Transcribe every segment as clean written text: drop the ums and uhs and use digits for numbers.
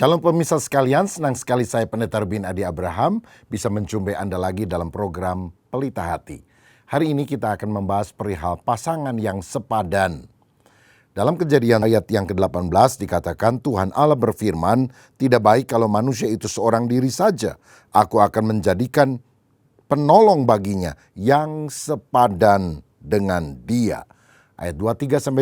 Shalom pemirsa sekalian, senang sekali saya Pendeta Ruben Adi Abraham bisa menjumpai Anda lagi dalam program Pelita Hati. Hari ini kita akan membahas perihal pasangan yang sepadan. Dalam Kejadian ayat yang ke-18 dikatakan Tuhan Allah berfirman, tidak baik kalau manusia itu seorang diri saja. Aku akan menjadikan penolong baginya yang sepadan dengan dia. Ayat 23-25.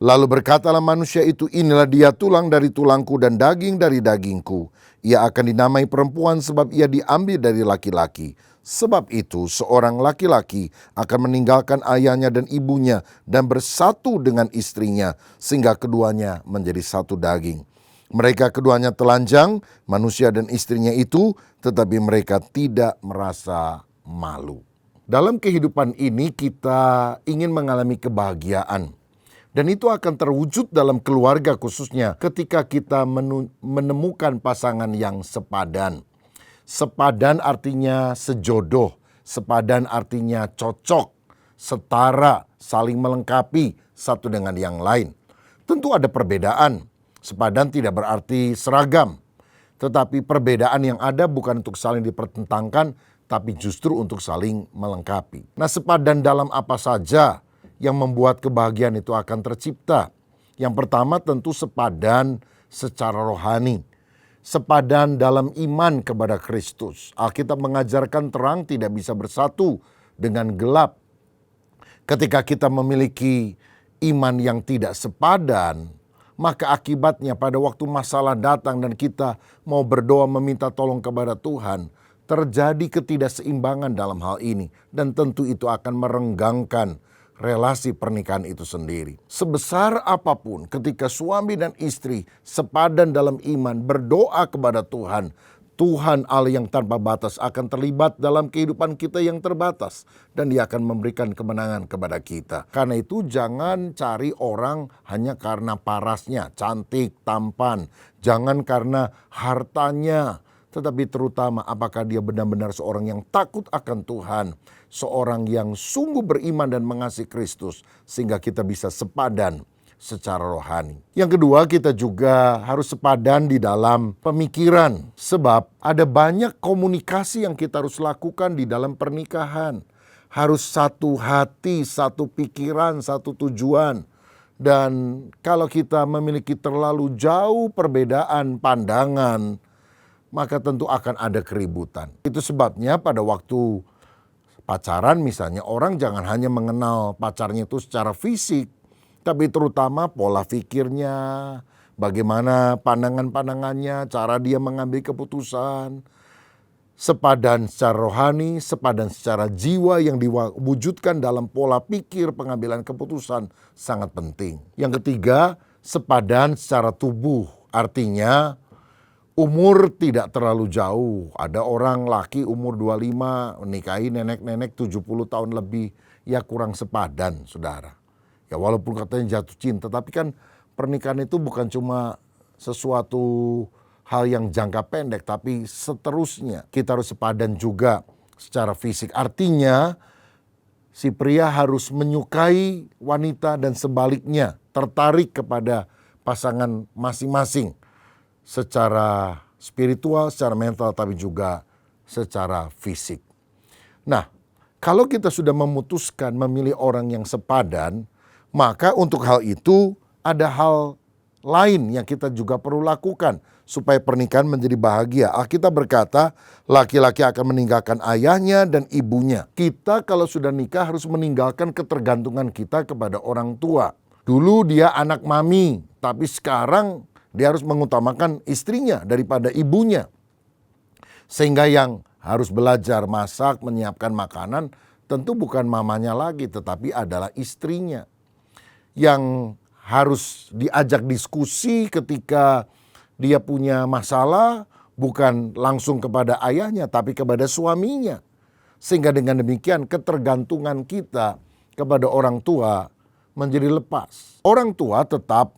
Lalu berkatalah manusia itu, inilah dia tulang dari tulangku dan daging dari dagingku. Ia akan dinamai perempuan sebab ia diambil dari laki-laki. Sebab itu seorang laki-laki akan meninggalkan ayahnya dan ibunya dan bersatu dengan istrinya sehingga keduanya menjadi satu daging. Mereka keduanya telanjang, manusia dan istrinya itu, tetapi mereka tidak merasa malu. Dalam kehidupan ini kita ingin mengalami kebahagiaan. Dan itu akan terwujud dalam keluarga khususnya ketika kita menemukan pasangan yang sepadan. Sepadan artinya sejodoh, sepadan artinya cocok, setara, saling melengkapi satu dengan yang lain. Tentu ada perbedaan, sepadan tidak berarti seragam. Tetapi perbedaan yang ada bukan untuk saling dipertentangkan, tapi justru untuk saling melengkapi. Nah, sepadan dalam apa saja yang membuat kebahagiaan itu akan tercipta? Yang pertama tentu sepadan secara rohani. Sepadan dalam iman kepada Kristus. Alkitab mengajarkan terang tidak bisa bersatu dengan gelap. Ketika kita memiliki iman yang tidak sepadan, maka akibatnya pada waktu masalah datang dan kita mau berdoa meminta tolong kepada Tuhan, terjadi ketidakseimbangan dalam hal ini. Dan tentu itu akan merenggangkan relasi pernikahan itu sendiri. Sebesar apapun ketika suami dan istri sepadan dalam iman berdoa kepada Tuhan, Tuhan Allah yang tanpa batas akan terlibat dalam kehidupan kita yang terbatas. Dan Dia akan memberikan kemenangan kepada kita. Karena itu jangan cari orang hanya karena parasnya, cantik, tampan. Jangan karena hartanya. Tetapi terutama apakah dia benar-benar seorang yang takut akan Tuhan. Seorang yang sungguh beriman dan mengasihi Kristus. Sehingga kita bisa sepadan secara rohani. Yang kedua, kita juga harus sepadan di dalam pemikiran. Sebab ada banyak komunikasi yang kita harus lakukan di dalam pernikahan. Harus satu hati, satu pikiran, satu tujuan. Dan kalau kita memiliki terlalu jauh perbedaan pandangan, maka tentu akan ada keributan. Itu sebabnya pada waktu pacaran misalnya, orang jangan hanya mengenal pacarnya itu secara fisik, tapi terutama pola pikirnya, bagaimana pandangan-pandangannya, cara dia mengambil keputusan. Sepadan secara rohani, sepadan secara jiwa yang diwujudkan dalam pola pikir pengambilan keputusan sangat penting. Yang ketiga, sepadan secara tubuh, artinya umur tidak terlalu jauh. Ada orang laki umur 25 menikahi nenek-nenek 70 tahun lebih. Ya kurang sepadan, saudara. Ya walaupun katanya jatuh cinta, tapi kan pernikahan itu bukan cuma sesuatu hal yang jangka pendek, tapi seterusnya. Kita harus sepadan juga secara fisik. Artinya si pria harus menyukai wanita dan sebaliknya. Tertarik kepada pasangan masing-masing. Secara spiritual, secara mental, tapi juga secara fisik. Nah, kalau kita sudah memutuskan memilih orang yang sepadan, maka untuk hal itu ada hal lain yang kita juga perlu lakukan supaya pernikahan menjadi bahagia. Alkitab berkata, laki-laki akan meninggalkan ayahnya dan ibunya. Kita kalau sudah nikah harus meninggalkan ketergantungan kita kepada orang tua. Dulu dia anak mami, tapi sekarang dia harus mengutamakan istrinya daripada ibunya. Sehingga yang harus belajar masak, menyiapkan makanan, tentu bukan mamanya lagi, tetapi adalah istrinya. Yang harus diajak diskusi ketika dia punya masalah, bukan langsung kepada ayahnya, tapi kepada suaminya. Sehingga dengan demikian ketergantungan kita kepada orang tua menjadi lepas. Orang tua tetap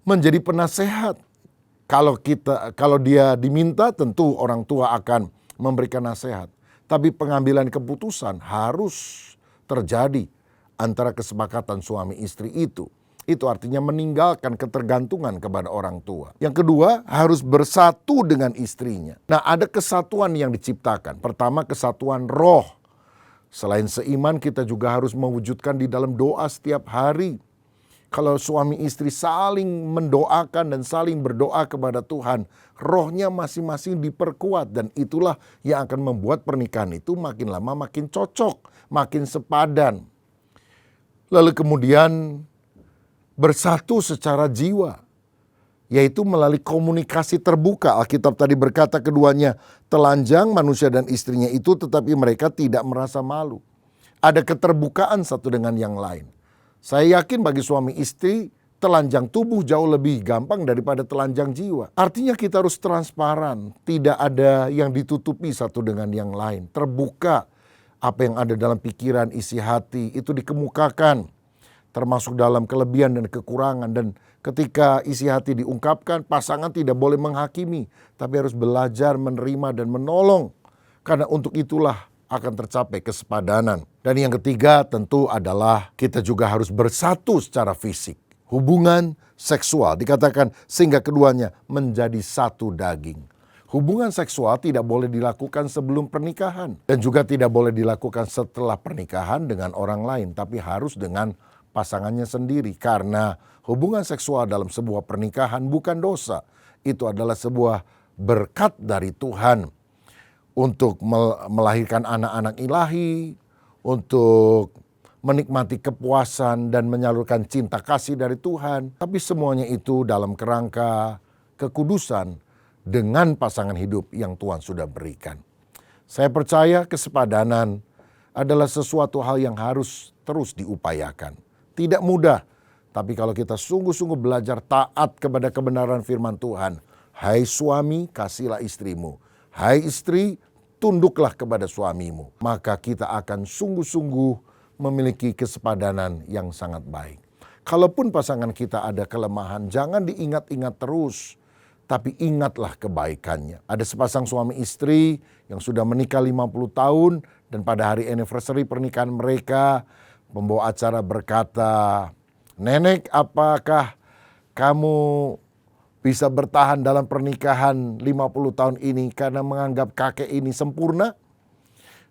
menjadi penasehat. Kalau dia diminta, tentu orang tua akan memberikan nasihat. Tapi pengambilan keputusan harus terjadi antara kesepakatan suami istri itu. Itu artinya meninggalkan ketergantungan kepada orang tua. Yang kedua, harus bersatu dengan istrinya. Nah, ada kesatuan yang diciptakan. Pertama, kesatuan roh. Selain seiman, kita juga harus mewujudkan di dalam doa setiap hari. Kalau suami istri saling mendoakan dan saling berdoa kepada Tuhan, rohnya masing-masing diperkuat, dan itulah yang akan membuat pernikahan itu makin lama makin cocok, makin sepadan. Lalu kemudian bersatu secara jiwa, yaitu melalui komunikasi terbuka. Alkitab tadi berkata keduanya telanjang, manusia dan istrinya itu, tetapi mereka tidak merasa malu. Ada keterbukaan satu dengan yang lain. Saya yakin bagi suami istri, telanjang tubuh jauh lebih gampang daripada telanjang jiwa. Artinya kita harus transparan, tidak ada yang ditutupi satu dengan yang lain. Terbuka, apa yang ada dalam pikiran, isi hati, itu dikemukakan. Termasuk dalam kelebihan dan kekurangan. Dan ketika isi hati diungkapkan, pasangan tidak boleh menghakimi, tapi harus belajar menerima dan menolong. Karena untuk itulah akan tercapai kesepadanan. Dan yang ketiga tentu adalah kita juga harus bersatu secara fisik. Hubungan seksual dikatakan sehingga keduanya menjadi satu daging. Hubungan seksual tidak boleh dilakukan sebelum pernikahan. Dan juga tidak boleh dilakukan setelah pernikahan dengan orang lain. Tapi harus dengan pasangannya sendiri. Karena hubungan seksual dalam sebuah pernikahan bukan dosa. Itu adalah sebuah berkat dari Tuhan. Untuk melahirkan anak-anak ilahi, untuk menikmati kepuasan dan menyalurkan cinta kasih dari Tuhan. Tapi semuanya itu dalam kerangka kekudusan dengan pasangan hidup yang Tuhan sudah berikan. Saya percaya kesepadanan adalah sesuatu hal yang harus terus diupayakan. Tidak mudah, tapi kalau kita sungguh-sungguh belajar taat kepada kebenaran firman Tuhan. Hai suami, kasihlah istrimu. Hai istri, tunduklah kepada suamimu. Maka kita akan sungguh-sungguh memiliki kesepadanan yang sangat baik. Kalaupun pasangan kita ada kelemahan, jangan diingat-ingat terus. Tapi ingatlah kebaikannya. Ada sepasang suami istri yang sudah menikah 50 tahun. Dan pada hari anniversary pernikahan mereka, pembawa acara berkata, "Nenek, apakah kamu bisa bertahan dalam pernikahan 50 tahun ini karena menganggap kakek ini sempurna?"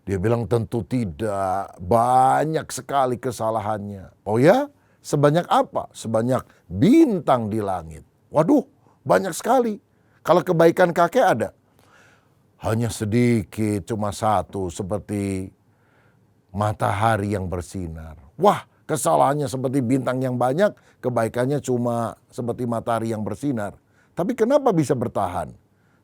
Dia bilang tentu tidak, banyak sekali kesalahannya. Oh ya? Sebanyak apa? Sebanyak bintang di langit. Waduh, banyak sekali. Kalau kebaikan kakek ada? Hanya sedikit, cuma satu, seperti matahari yang bersinar. Wah, kesalahannya seperti bintang yang banyak, kebaikannya cuma seperti matahari yang bersinar. Tapi kenapa bisa bertahan?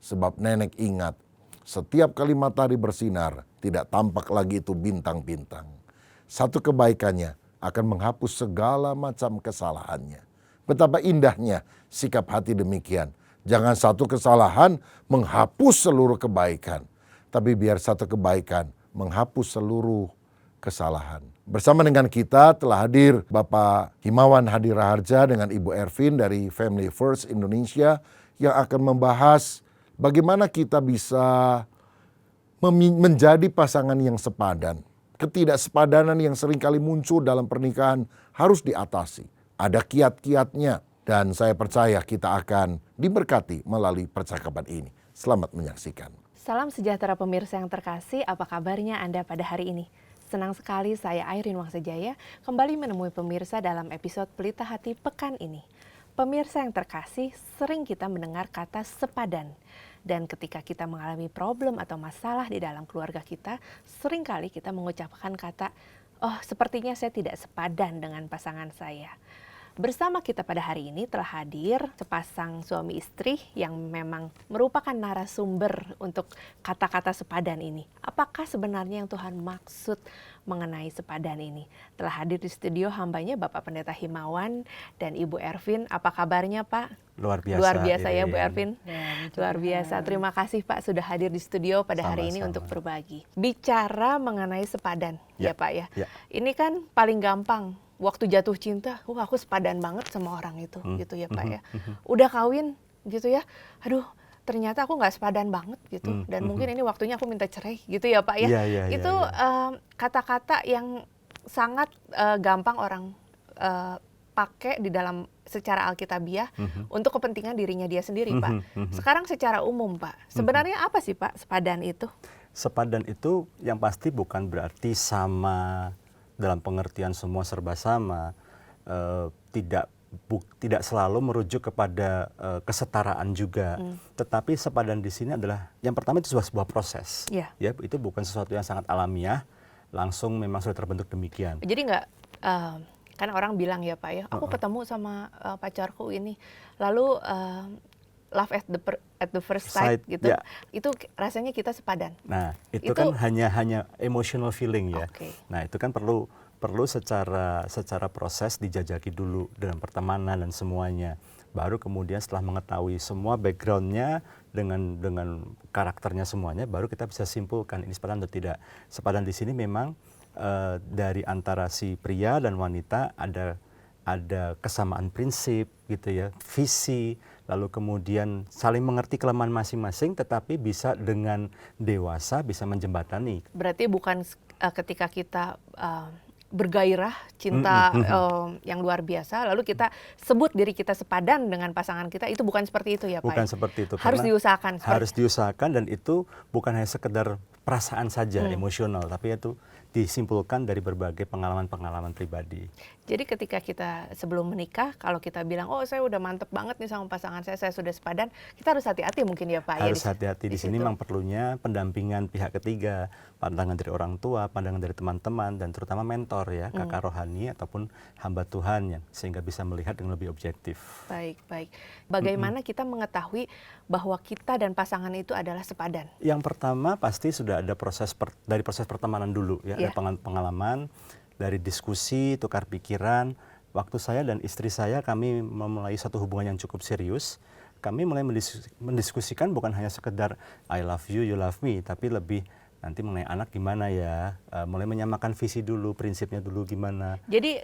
Sebab nenek ingat, setiap kali matahari bersinar, tidak tampak lagi itu bintang-bintang. Satu kebaikannya akan menghapus segala macam kesalahannya. Betapa indahnya sikap hati demikian. Jangan satu kesalahan menghapus seluruh kebaikan. Tapi biar satu kebaikan menghapus seluruh kesalahan. Bersama dengan kita telah hadir Bapak Himawan Hadi Raharja dengan Ibu Ervin dari Family First Indonesia yang akan membahas bagaimana kita bisa menjadi pasangan yang sepadan. Ketidaksepadanan yang seringkali muncul dalam pernikahan harus diatasi. Ada kiat-kiatnya dan saya percaya kita akan diberkati melalui percakapan ini. Selamat menyaksikan. Salam sejahtera pemirsa yang terkasih, apa kabarnya Anda pada hari ini? Senang sekali saya Airin Wangsejaya kembali menemui pemirsa dalam episode Pelita Hati pekan ini. Pemirsa yang terkasih, sering kita mendengar kata sepadan. Dan ketika kita mengalami problem atau masalah di dalam keluarga kita, seringkali kita mengucapkan kata, "Oh, sepertinya saya tidak sepadan dengan pasangan saya." Bersama kita pada hari ini telah hadir sepasang suami istri yang memang merupakan narasumber untuk kata-kata sepadan ini. Apakah sebenarnya yang Tuhan maksud mengenai sepadan ini? Telah hadir di studio hambanya Bapak Pendeta Himawan dan Ibu Ervin. Apa kabarnya Pak? Luar biasa. Luar biasa ya Bu Ervin. Ya, luar biasa. Terima kasih Pak sudah hadir di studio pada hari ini untuk berbagi. Bicara mengenai sepadan ya Pak ya. Ini kan paling gampang. Waktu jatuh cinta, aku sepadan banget sama orang itu, gitu ya Pak ya. Udah kawin, gitu ya, aduh ternyata aku nggak sepadan banget gitu. Dan mungkin ini waktunya aku minta cerai, gitu ya Pak ya. Itu kata-kata yang sangat gampang orang pakai di dalam secara alkitabiah untuk kepentingan dirinya dia sendiri, Pak. Sekarang secara umum, Pak, sebenarnya apa sih, Pak, sepadan itu? Sepadan itu yang pasti bukan berarti sama dalam pengertian semua serba sama, tidak selalu merujuk kepada kesetaraan juga. Tetapi sepadan di sini adalah yang pertama itu sebuah proses. Yeah. Ya, itu bukan sesuatu yang sangat alamiah, langsung memang sudah terbentuk demikian. Jadi nggak, kan orang bilang ya Pak ya, aku ketemu sama pacarku ini, lalu love at the first sight gitu, ya. itu rasanya kita sepadan. Nah, itu kan hanya emotional feeling ya. Okay. Nah, itu kan perlu secara proses dijajaki dulu dalam pertemanan dan semuanya. Baru kemudian setelah mengetahui semua backgroundnya dengan karakternya semuanya, baru kita bisa simpulkan ini sepadan atau tidak. Sepadan di sini memang dari antara si pria dan wanita ada kesamaan prinsip gitu ya, visi, lalu kemudian saling mengerti kelemahan masing-masing, tetapi bisa dengan dewasa bisa menjembatani. Berarti bukan ketika kita bergairah cinta yang luar biasa, lalu kita sebut diri kita sepadan dengan pasangan kita, itu bukan seperti itu ya Pak? Bukan seperti itu. Harus diusahakan. Harus diusahakan, dan itu bukan hanya sekedar perasaan saja, emosional, tapi itu disimpulkan dari berbagai pengalaman-pengalaman pribadi. Jadi ketika kita sebelum menikah, kalau kita bilang, oh saya udah mantep banget nih sama pasangan saya sudah sepadan, kita harus hati-hati mungkin ya Pak? Harus hati-hati di sini memang perlunya pendampingan pihak ketiga, pandangan dari orang tua, pandangan dari teman-teman, dan terutama mentor ya, kakak rohani ataupun hamba Tuhan yang sehingga bisa melihat dengan lebih objektif. Baik, baik. Bagaimana kita mengetahui bahwa kita dan pasangan itu adalah sepadan? Yang pertama pasti sudah ada dari proses pertemanan dulu ya, ada pengalaman, dari diskusi, tukar pikiran. Waktu saya dan istri saya kami memulai satu hubungan yang cukup serius, kami mulai mendiskusikan bukan hanya sekedar I love you, you love me, tapi lebih nanti mengenai anak gimana ya, mulai menyamakan visi dulu, prinsipnya dulu gimana. Jadi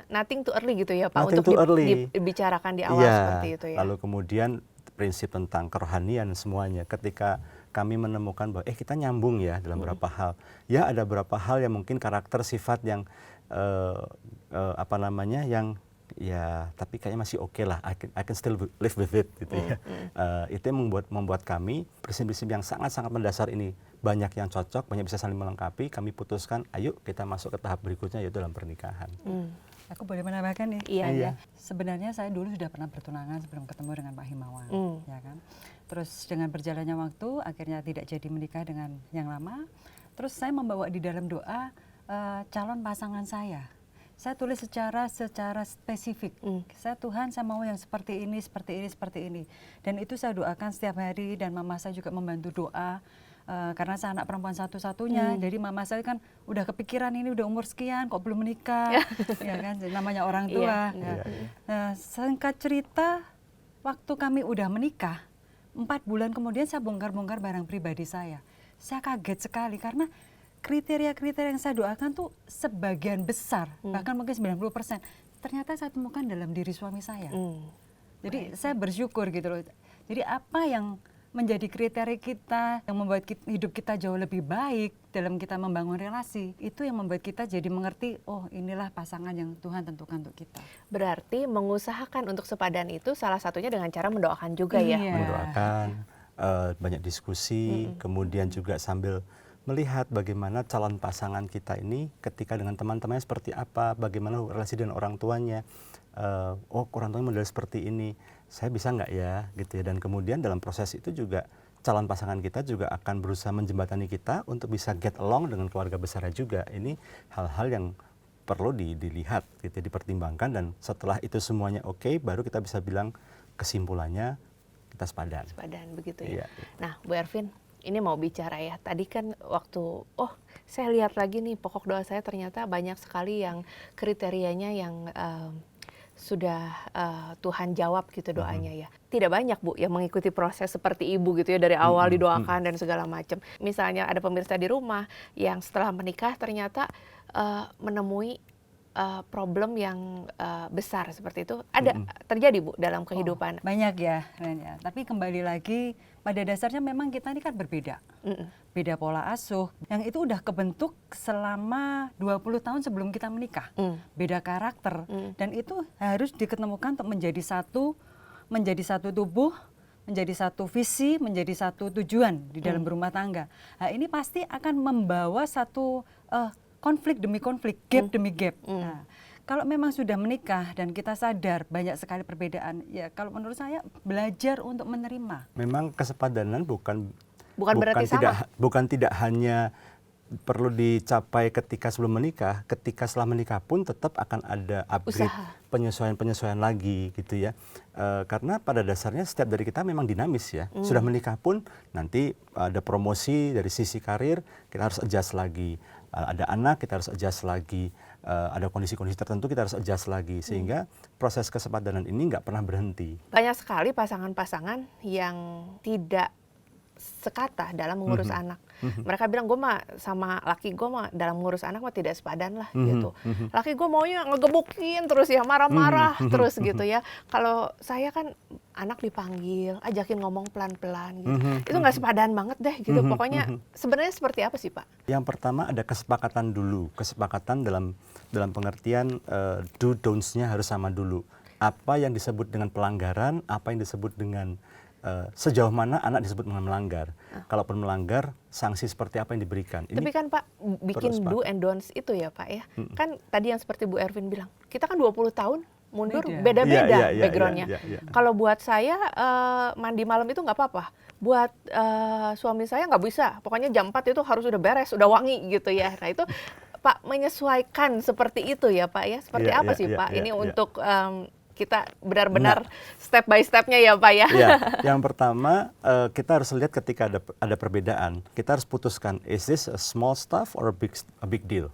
nothing too early gitu ya Pak, nothing untuk dibicarakan di awal seperti itu ya. Lalu kemudian prinsip tentang kerohanian semuanya, ketika kami menemukan bahwa kita nyambung ya dalam beberapa hal. Ya ada beberapa hal yang mungkin karakter sifat yang yang ya tapi kayaknya masih oke lah. I can still live with it gitu ya. Itu yang membuat kami prinsip-prinsip yang sangat-sangat mendasar ini banyak yang cocok, banyak bisa saling melengkapi. Kami putuskan, ayo kita masuk ke tahap berikutnya yaitu dalam pernikahan. Aku boleh menambahkan nih? Iya. Sebenarnya saya dulu sudah pernah bertunangan sebelum ketemu dengan Pak Himawan, ya kan. Terus dengan berjalannya waktu, akhirnya tidak jadi menikah dengan yang lama. Terus saya membawa di dalam doa calon pasangan saya. Saya tulis secara spesifik. Tuhan, saya mau yang seperti ini, seperti ini, seperti ini. Dan itu saya doakan setiap hari, dan mama saya juga membantu doa. Karena saya anak perempuan satu-satunya, jadi mama saya kan udah kepikiran ini udah umur sekian kok belum menikah, ya kan, namanya orang tua. Singkat cerita, waktu kami udah menikah, 4 bulan kemudian saya bongkar-bongkar barang pribadi saya. Saya kaget sekali karena kriteria-kriteria yang saya doakan tuh sebagian besar, bahkan mungkin 90%, ternyata saya temukan dalam diri suami saya. Jadi saya bersyukur gitu loh. Jadi apa yang menjadi kriteria kita yang membuat hidup kita jauh lebih baik dalam kita membangun relasi, itu yang membuat kita jadi mengerti, oh inilah pasangan yang Tuhan tentukan untuk kita. Berarti mengusahakan untuk sepadan itu salah satunya dengan cara mendoakan juga ya? Mendoakan, banyak diskusi, kemudian juga sambil melihat bagaimana calon pasangan kita ini ketika dengan teman-temannya seperti apa, bagaimana relasi dengan orang tuanya. Orang tuanya model seperti ini, saya bisa nggak ya gitu ya. Dan kemudian dalam proses itu juga calon pasangan kita juga akan berusaha menjembatani kita untuk bisa get along dengan keluarga besarnya juga. Ini hal-hal yang perlu dilihat gitu, dipertimbangkan, dan setelah itu semuanya oke, baru kita bisa bilang kesimpulannya kita sepadan. Sepadan begitu ya. Iya. Nah Bu Ervin, ini mau bicara ya, tadi kan waktu saya lihat lagi nih pokok doa saya ternyata banyak sekali yang kriterianya yang sudah Tuhan jawab gitu doanya ya. Tidak banyak Bu yang mengikuti proses seperti Ibu gitu ya, dari awal didoakan dan segala macam. Misalnya ada pemirsa di rumah yang setelah menikah ternyata menemui problem yang besar seperti itu ada terjadi Bu dalam kehidupan? Banyak ya, Ren, ya. Tapi kembali lagi pada dasarnya memang kita ini kan berbeda. Beda pola asuh. Yang itu udah kebentuk selama 20 tahun sebelum kita menikah. Beda karakter. Dan itu harus diketemukan untuk menjadi satu tubuh, menjadi satu visi, menjadi satu tujuan di dalam berumah tangga. Nah, ini pasti akan membawa satu konflik demi konflik, gap demi gap. Nah, kalau memang sudah menikah dan kita sadar banyak sekali perbedaan, ya kalau menurut saya belajar untuk menerima. Memang kesepadanan bukan Berarti sama. bukan tidak hanya perlu dicapai ketika sebelum menikah, ketika setelah menikah pun tetap akan ada upgrade, penyesuaian lagi gitu ya. Karena pada dasarnya setiap dari kita memang dinamis ya. Sudah menikah pun nanti ada promosi dari sisi karir, kita harus adjust lagi. Ada anak, kita harus adjust lagi. Ada kondisi-kondisi tertentu, kita harus adjust lagi. Sehingga proses kesepadanan ini nggak pernah berhenti. Banyak sekali pasangan-pasangan yang tidak sekata dalam mengurus anak. Mereka bilang, gue mah sama laki gue mah dalam mengurus anak mah tidak sepadan lah gitu. Laki gue maunya ngegebukin terus ya, marah-marah terus gitu ya. Kalau saya kan anak dipanggil, ajakin ngomong pelan-pelan gitu. Itu nggak sepadan banget deh gitu. Pokoknya sebenarnya seperti apa sih Pak? Yang pertama ada kesepakatan dulu. Kesepakatan dalam pengertian do don'ts-nya harus sama dulu. Apa yang disebut dengan pelanggaran, apa yang disebut dengan sejauh mana anak disebut melanggar. Kalaupun melanggar, sanksi seperti apa yang diberikan. Tapi kan Pak, bikin do and don'ts itu ya Pak ya. Kan tadi yang seperti Bu Ervin bilang, kita kan 20 tahun mundur, beda-beda backgroundnya. Kalau buat saya, mandi malam itu nggak apa-apa. Buat suami saya nggak bisa. Pokoknya jam 4 itu harus udah beres, udah wangi gitu ya. Nah itu Pak menyesuaikan seperti itu ya Pak ya. Seperti apa sih Pak? Ini untuk kita benar-benar step by step-nya ya Pak ya. Ya, yang pertama kita harus lihat ketika ada perbedaan, kita harus putuskan is this a small stuff or a big deal.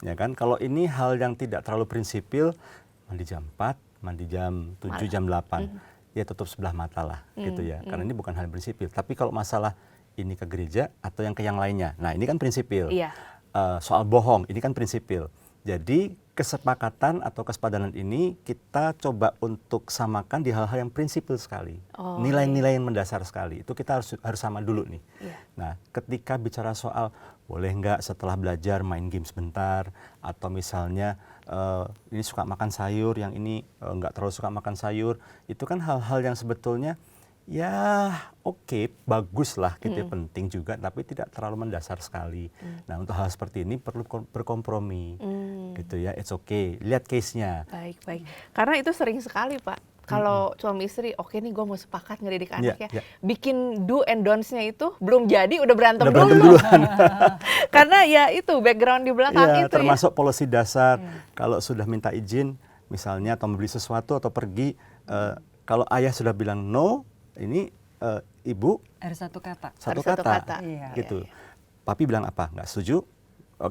Ya kan, kalau ini hal yang tidak terlalu prinsipil, mandi jam 4, mandi jam 7, jam 8, ya tutup sebelah mata lah gitu ya. Karena ini bukan hal yang prinsipil. Tapi kalau masalah ini ke gereja atau yang ke yang lainnya, nah ini kan prinsipil. Soal bohong, ini kan prinsipil. Jadi kesepakatan atau kesepadanan ini kita coba untuk samakan di hal-hal yang prinsipil sekali. Nilai-nilai yang mendasar sekali. Itu kita harus sama dulu nih. Nah, ketika bicara soal boleh nggak setelah belajar main game sebentar, atau misalnya ini suka makan sayur, yang ini nggak terlalu suka makan sayur, itu kan hal-hal yang sebetulnya ya oke, bagus lah gitu ya, penting juga, tapi tidak terlalu mendasar sekali. Nah untuk hal seperti ini perlu berkompromi gitu ya, it's okay, lihat case-nya. Baik. Karena itu sering sekali Pak, kalau suami istri, oke nih gue mau sepakat ngedidik anak ya, bikin do and don'ts-nya itu belum jadi, udah berantem dulu. Karena ya itu background di belakang itu termasuk policy dasar, kalau sudah minta izin, misalnya atau membeli sesuatu atau pergi, kalau ayah sudah bilang no, ini ibu harus satu kata. Satu kata. Gitu. Papi bilang apa? Nggak setuju?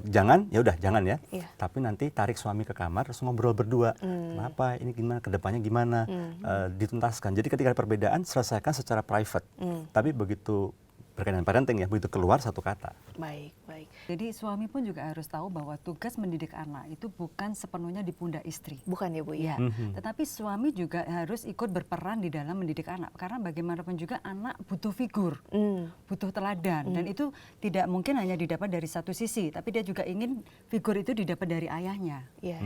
Jangan, ya udah jangan ya. Tapi nanti tarik suami ke kamar terus ngobrol berdua. Kenapa? Ini gimana? Kedepannya gimana? Dituntaskan. Jadi ketika ada perbedaan selesaikan secara private. Tapi begitu berkaitan parenting ya, begitu keluar satu kata. Baik. Jadi suami pun juga harus tahu bahwa tugas mendidik anak itu bukan sepenuhnya di pundak istri. Bukan ya Bu ya. Tetapi suami juga harus ikut berperan di dalam mendidik anak. Karena bagaimanapun juga anak butuh figur, butuh teladan. Dan itu tidak mungkin hanya didapat dari satu sisi, tapi dia juga ingin figur itu didapat dari ayahnya. Iya.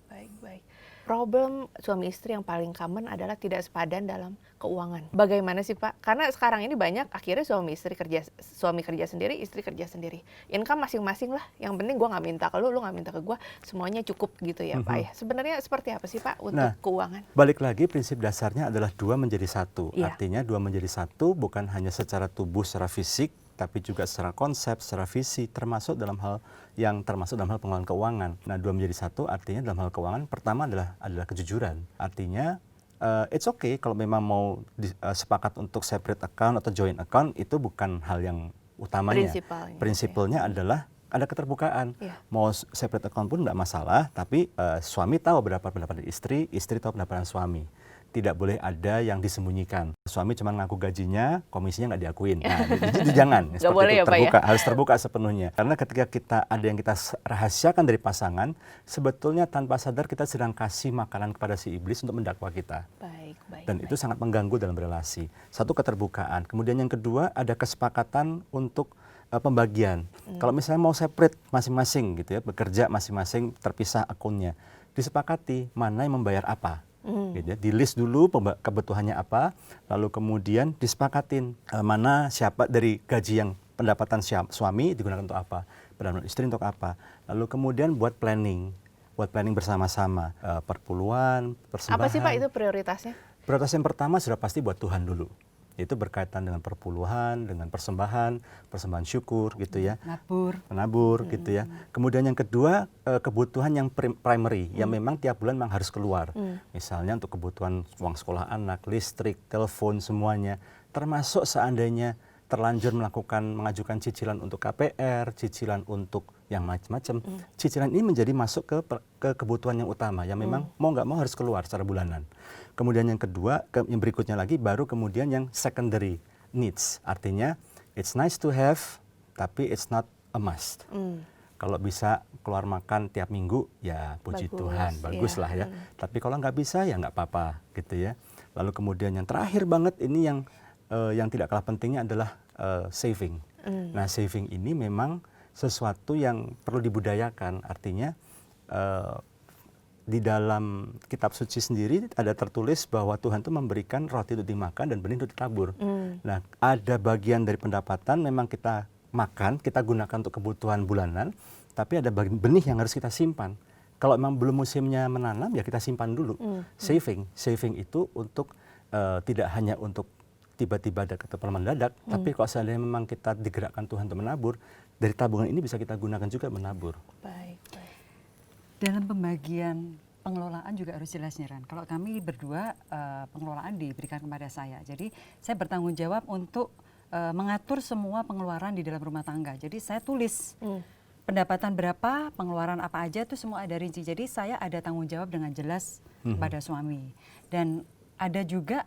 Baik. Problem suami istri yang paling common adalah tidak sepadan dalam keuangan. Bagaimana sih Pak? Karena sekarang ini banyak akhirnya suami kerja sendiri, istri kerja sendiri. Income masing-masing lah. Yang penting gue nggak minta ke lu nggak minta ke gue. Semuanya cukup gitu ya Pak ya. Sebenarnya seperti apa sih Pak untuk keuangan? Balik lagi prinsip dasarnya adalah 2 menjadi 1. Artinya 2 menjadi 1 bukan hanya secara tubuh, secara fisik, tapi juga secara konsep, secara visi, termasuk dalam hal pengelolaan keuangan. Nah, 2 menjadi 1 artinya dalam hal keuangan pertama adalah kejujuran. Artinya it's okay kalau memang mau sepakat untuk separate account atau joint account, itu bukan hal yang utamanya. Prinsipalnya adalah ada keterbukaan. Mau separate account pun nggak masalah, tapi suami tahu berapa pendapatan istri tahu pendapatan suami. tidak boleh ada yang disembunyikan. Suami cuma ngaku gajinya, komisinya nggak diakuin. Nah, itu jangan. Nggak Seperti boleh itu, ya, Pak, ya? terbuka, harus terbuka sepenuhnya. Karena ketika kita ada yang kita rahasiakan dari pasangan, sebetulnya tanpa sadar kita sedang kasih makanan kepada si iblis untuk mendakwa kita. Baik, baik. Dan itu sangat mengganggu dalam relasi. Satu, keterbukaan. Kemudian yang kedua, ada kesepakatan untuk pembagian. Kalau misalnya mau separate masing-masing gitu ya, bekerja masing-masing terpisah akunnya, disepakati mana yang membayar apa. Gitu ya. Di list dulu kebutuhannya apa, lalu kemudian disepakatin mana siapa dari gaji yang pendapatan suami digunakan untuk apa, pendapatan istri untuk apa. Lalu kemudian buat planning bersama-sama, perpuluhan, persembahan. Apa sih Pak itu prioritasnya? Prioritas yang pertama sudah pasti buat Tuhan dulu. Itu berkaitan dengan perpuluhan, dengan persembahan syukur gitu ya. Menabur gitu ya. Kemudian yang kedua, kebutuhan yang primary, yang memang tiap bulan memang harus keluar. Misalnya untuk kebutuhan uang sekolah anak, listrik, telepon, semuanya. Termasuk seandainya terlanjur mengajukan cicilan untuk KPR, cicilan untuk yang macam-macam. Cicilan ini menjadi masuk ke kebutuhan yang utama, yang memang mau nggak mau harus keluar secara bulanan. Kemudian yang kedua, yang berikutnya lagi baru kemudian yang secondary needs. Artinya it's nice to have, tapi it's not a must. Kalau bisa keluar makan tiap minggu, ya puji Tuhan, bagus lah ya. Tapi kalau nggak bisa, ya nggak apa-apa gitu ya. Lalu kemudian yang terakhir banget ini yang tidak kalah pentingnya adalah saving. Nah, saving ini memang sesuatu yang perlu dibudayakan. Artinya di dalam kitab suci sendiri ada tertulis bahwa Tuhan itu memberikan roti untuk dimakan dan benih untuk ditabur. Nah, ada bagian dari pendapatan memang kita makan, kita gunakan untuk kebutuhan bulanan, tapi ada benih yang harus kita simpan. Kalau memang belum musimnya menanam, ya kita simpan dulu. Saving itu untuk tidak hanya untuk tiba-tiba ada keperluan mendadak, tapi kalau seandainya memang kita digerakkan Tuhan untuk menabur, dari tabungan ini bisa kita gunakan juga menabur. Baik, baik. Dalam pembagian pengelolaan juga harus jelas nih Ran. Kalau kami berdua pengelolaan diberikan kepada saya. Jadi saya bertanggung jawab untuk mengatur semua pengeluaran di dalam rumah tangga. Jadi saya tulis pendapatan berapa, pengeluaran apa aja itu semua ada rinci. Jadi saya ada tanggung jawab dengan jelas pada suami. Dan ada juga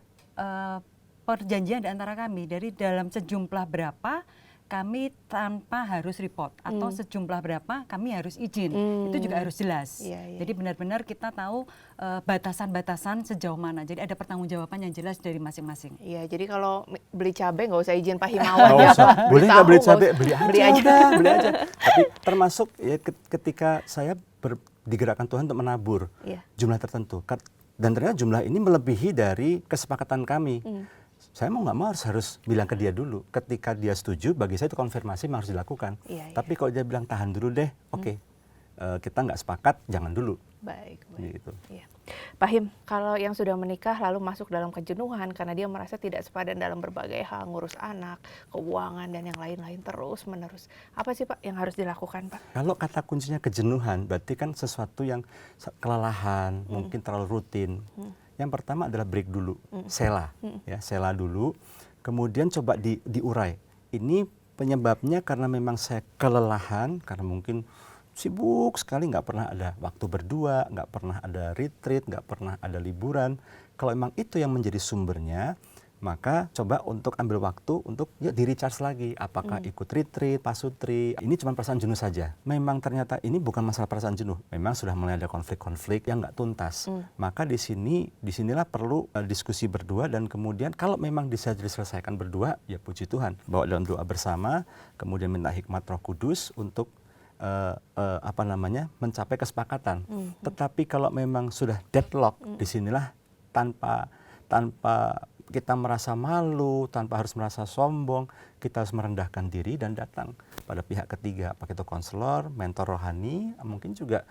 perjanjian di antara kami dari dalam sejumlah berapa kami tanpa harus report atau sejumlah berapa kami harus izin. Itu juga harus jelas. Jadi benar-benar kita tahu batasan-batasan sejauh mana. Jadi ada pertanggungjawaban yang jelas dari masing-masing. Iya, jadi kalau beli cabai nggak usah izin Pak Himawan. Nggak ya, usah. Pak. Boleh nggak beli cabai? Beli aja. Beli aja. Tapi termasuk ya ketika saya digerakkan Tuhan untuk menabur jumlah tertentu. Dan ternyata jumlah ini melebihi dari kesepakatan kami. Saya mau nggak mau harus bilang ke dia dulu. Ketika dia setuju, bagi saya itu konfirmasi harus dilakukan. Tapi kalau dia bilang tahan dulu deh, oke, kita nggak sepakat, jangan dulu. Baik. Gitu. Iya. Pak Him, kalau yang sudah menikah lalu masuk dalam kejenuhan karena dia merasa tidak sepadan dalam berbagai hal, ngurus anak, keuangan, dan yang lain-lain terus-menerus. Apa sih Pak yang harus dilakukan Pak? Kalau kata kuncinya kejenuhan, berarti kan sesuatu yang kelelahan, mungkin terlalu rutin. Yang pertama adalah break dulu, sela dulu, kemudian coba diurai. Ini penyebabnya karena memang saya kelelahan, karena mungkin sibuk sekali, nggak pernah ada waktu berdua, nggak pernah ada retreat, nggak pernah ada liburan. Kalau memang itu yang menjadi sumbernya, maka coba untuk ambil waktu untuk di-recharge lagi. Apakah ikut retreat, pasutri, ini cuma perasaan jenuh saja. Memang ternyata ini bukan masalah perasaan jenuh. Memang sudah mulai ada konflik-konflik yang nggak tuntas. Maka disinilah perlu diskusi berdua, dan kemudian kalau memang bisa diselesaikan berdua, ya puji Tuhan. Bawa dalam doa bersama, kemudian minta hikmat Roh Kudus untuk mencapai kesepakatan. Tetapi kalau memang sudah deadlock, disinilah tanpa kita merasa malu, tanpa harus merasa sombong, kita harus merendahkan diri dan datang pada pihak ketiga, apakah itu konselor, mentor rohani, mungkin juga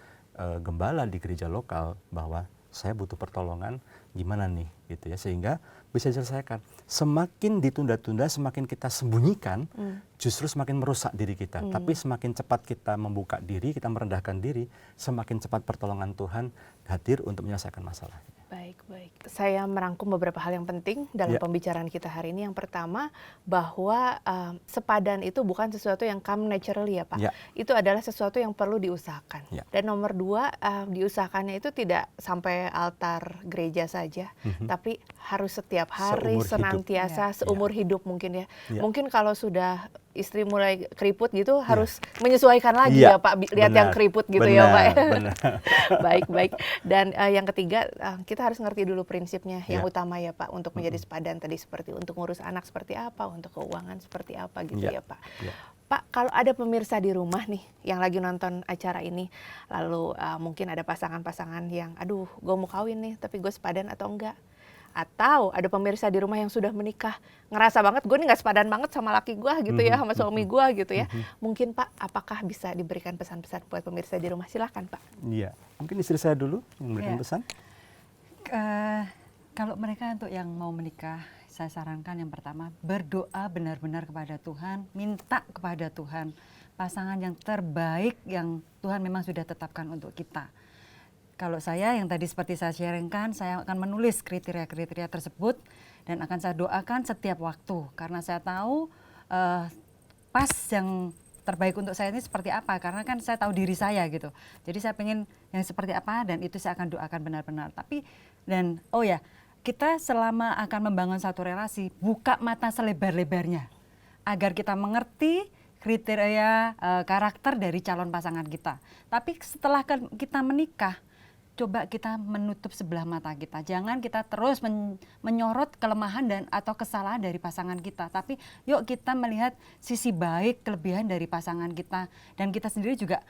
gembala di gereja lokal, bahwa saya butuh pertolongan, gimana nih, gitu ya, sehingga bisa diselesaikan. Semakin ditunda-tunda, semakin kita sembunyikan, justru semakin merusak diri kita. Tapi semakin cepat kita membuka diri, kita merendahkan diri, semakin cepat pertolongan Tuhan hadir untuk menyelesaikan masalah. Baik. Saya merangkum beberapa hal yang penting dalam pembicaraan kita hari ini. Yang pertama, bahwa sepadan itu bukan sesuatu yang come naturally ya Pak. Itu adalah sesuatu yang perlu diusahakan. Dan nomor dua, diusahakannya itu tidak sampai altar gereja saja. saja, tapi harus setiap hari, Seumur hidup. senantiasa, seumur hidup mungkin ya. Ya. Mungkin kalau sudah istri mulai keriput gitu harus menyesuaikan lagi Iya, ya Pak, lihat yang benar, keriput gitu ya Pak. benar. Baik. Dan yang ketiga, kita harus ngerti dulu prinsipnya yang Ya. utama ya Pak, untuk menjadi sepadan tadi, seperti untuk ngurus anak seperti apa, untuk keuangan seperti apa gitu ya Pak. Ya. Pak, kalau ada pemirsa di rumah nih yang lagi nonton acara ini, lalu mungkin ada pasangan-pasangan yang, aduh gue mau kawin nih tapi gue sepadan atau enggak. Atau ada pemirsa di rumah yang sudah menikah, ngerasa banget gue nih gak sepadan banget sama laki gue gitu ya, sama suami gue gitu ya. Mungkin Pak, apakah bisa diberikan pesan-pesan buat pemirsa di rumah? Silahkan Pak. Iya, mungkin istri saya dulu yang memberikan Iya. pesan. Kalau mereka untuk yang mau menikah, saya sarankan yang pertama, berdoa benar-benar kepada Tuhan, minta kepada Tuhan pasangan yang terbaik yang Tuhan memang sudah tetapkan untuk kita. Kalau saya yang tadi seperti saya sharingkan, saya akan menulis kriteria-kriteria tersebut dan akan saya doakan setiap waktu, karena saya tahu pas yang terbaik untuk saya ini seperti apa, karena kan saya tahu diri saya gitu. Jadi saya pengen yang seperti apa dan itu saya akan doakan benar-benar. Tapi kita selama akan membangun satu relasi, buka mata selebar-lebarnya agar kita mengerti kriteria karakter dari calon pasangan kita. Tapi setelah kita menikah, coba kita menutup sebelah mata kita. Jangan kita terus menyorot kelemahan dan atau kesalahan dari pasangan kita. Tapi yuk kita melihat sisi baik, kelebihan dari pasangan kita. Dan kita sendiri juga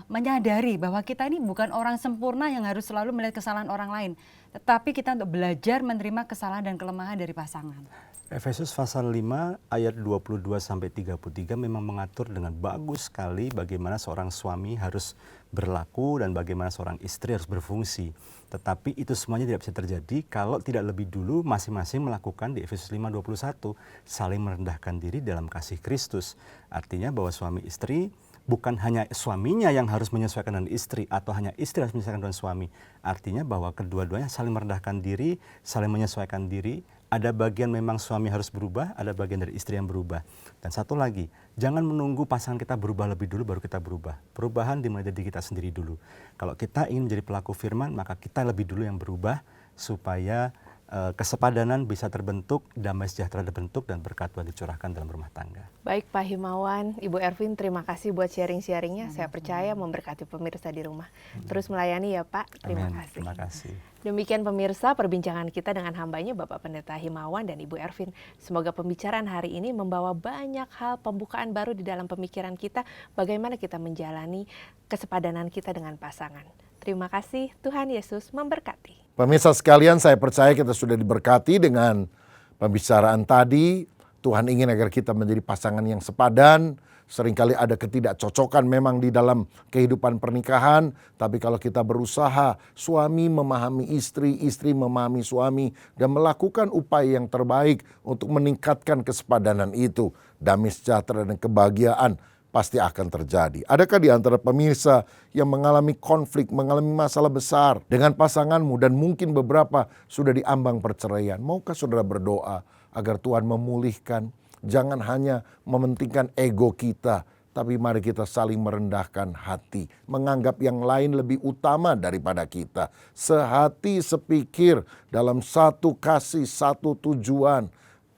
menyadari bahwa kita ini bukan orang sempurna yang harus selalu melihat kesalahan orang lain. Tetapi kita untuk belajar menerima kesalahan dan kelemahan dari pasangan. Efesus pasal 5 ayat 22-33 memang mengatur dengan bagus sekali bagaimana seorang suami harus berlaku dan bagaimana seorang istri harus berfungsi. Tetapi itu semuanya tidak bisa terjadi kalau tidak lebih dulu masing-masing melakukan di Efesus 5:21 saling merendahkan diri dalam kasih Kristus. Artinya bahwa suami istri bukan hanya suaminya yang harus menyesuaikan dengan istri atau hanya istri harus menyesuaikan dengan suami. Artinya bahwa kedua-duanya saling merendahkan diri, saling menyesuaikan diri. Ada bagian memang suami harus berubah, ada bagian dari istri yang berubah. Dan satu lagi, jangan menunggu pasangan kita berubah lebih dulu baru kita berubah. Perubahan dimulai dari kita sendiri dulu. Kalau kita ingin menjadi pelaku firman, maka kita lebih dulu yang berubah supaya kesepadanan bisa terbentuk, damai sejahtera terbentuk, dan berkat Tuhan dicurahkan dalam rumah tangga. Baik Pak Himawan, Ibu Ervin, terima kasih buat sharing-sharingnya. Saya percaya memberkati pemirsa di rumah. Terus melayani ya Pak, terima Amin. kasih. Terima kasih. Demikian pemirsa perbincangan kita dengan hambanya Bapak Pendeta Himawan dan Ibu Ervin. Semoga pembicaraan hari ini membawa banyak hal pembukaan baru di dalam pemikiran kita, bagaimana kita menjalani kesepadanan kita dengan pasangan. Terima kasih, Tuhan Yesus memberkati. Pemirsa sekalian, saya percaya kita sudah diberkati dengan pembicaraan tadi. Tuhan ingin agar kita menjadi pasangan yang sepadan. Seringkali ada ketidakcocokan memang di dalam kehidupan pernikahan. Tapi kalau kita berusaha, suami memahami istri, istri memahami suami, dan melakukan upaya yang terbaik untuk meningkatkan kesepadanan itu, damai sejahtera dan kebahagiaan pasti akan terjadi. Adakah di antara pemirsa yang mengalami konflik, mengalami masalah besar dengan pasanganmu dan mungkin beberapa sudah diambang perceraian? Maukah saudara berdoa agar Tuhan memulihkan? Jangan hanya mementingkan ego kita, tapi mari kita saling merendahkan hati, menganggap yang lain lebih utama daripada kita. Sehati sepikir dalam satu kasih, satu tujuan,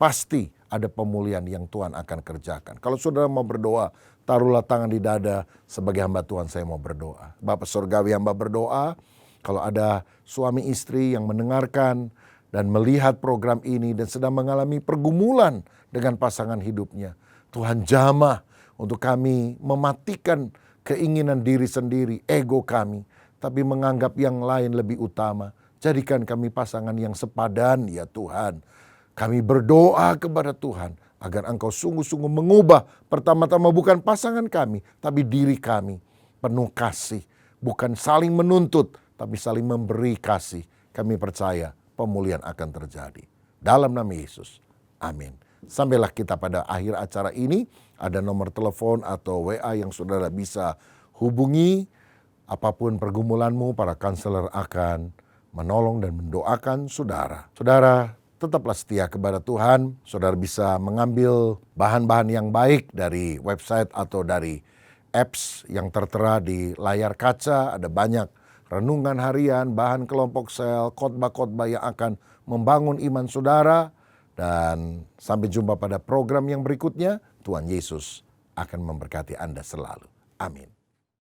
pasti ada pemulihan yang Tuhan akan kerjakan. Kalau saudara mau berdoa, taruhlah tangan di dada sebagai hamba Tuhan, saya mau berdoa. Bapak Surgawi, hamba berdoa, kalau ada suami istri yang mendengarkan dan melihat program ini dan sedang mengalami pergumulan dengan pasangan hidupnya, Tuhan jamah untuk kami mematikan keinginan diri sendiri, ego kami, tapi menganggap yang lain lebih utama. Jadikan kami pasangan yang sepadan ya Tuhan. Kami berdoa kepada Tuhan agar Engkau sungguh-sungguh mengubah pertama-tama bukan pasangan kami, tapi diri kami. Penuh kasih, bukan saling menuntut, tapi saling memberi kasih. Kami percaya pemulihan akan terjadi. Dalam nama Yesus, amin. Sampailah kita pada akhir acara ini, ada nomor telepon atau WA yang saudara bisa hubungi. Apapun pergumulanmu, para konselor akan menolong dan mendoakan saudara. Saudara, tetaplah setia kepada Tuhan. Saudara bisa mengambil bahan-bahan yang baik dari website atau dari apps yang tertera di layar kaca. Ada banyak renungan harian, bahan kelompok sel, khotbah-khotbah yang akan membangun iman saudara. Dan sampai jumpa pada program yang berikutnya. Tuhan Yesus akan memberkati Anda selalu. Amin.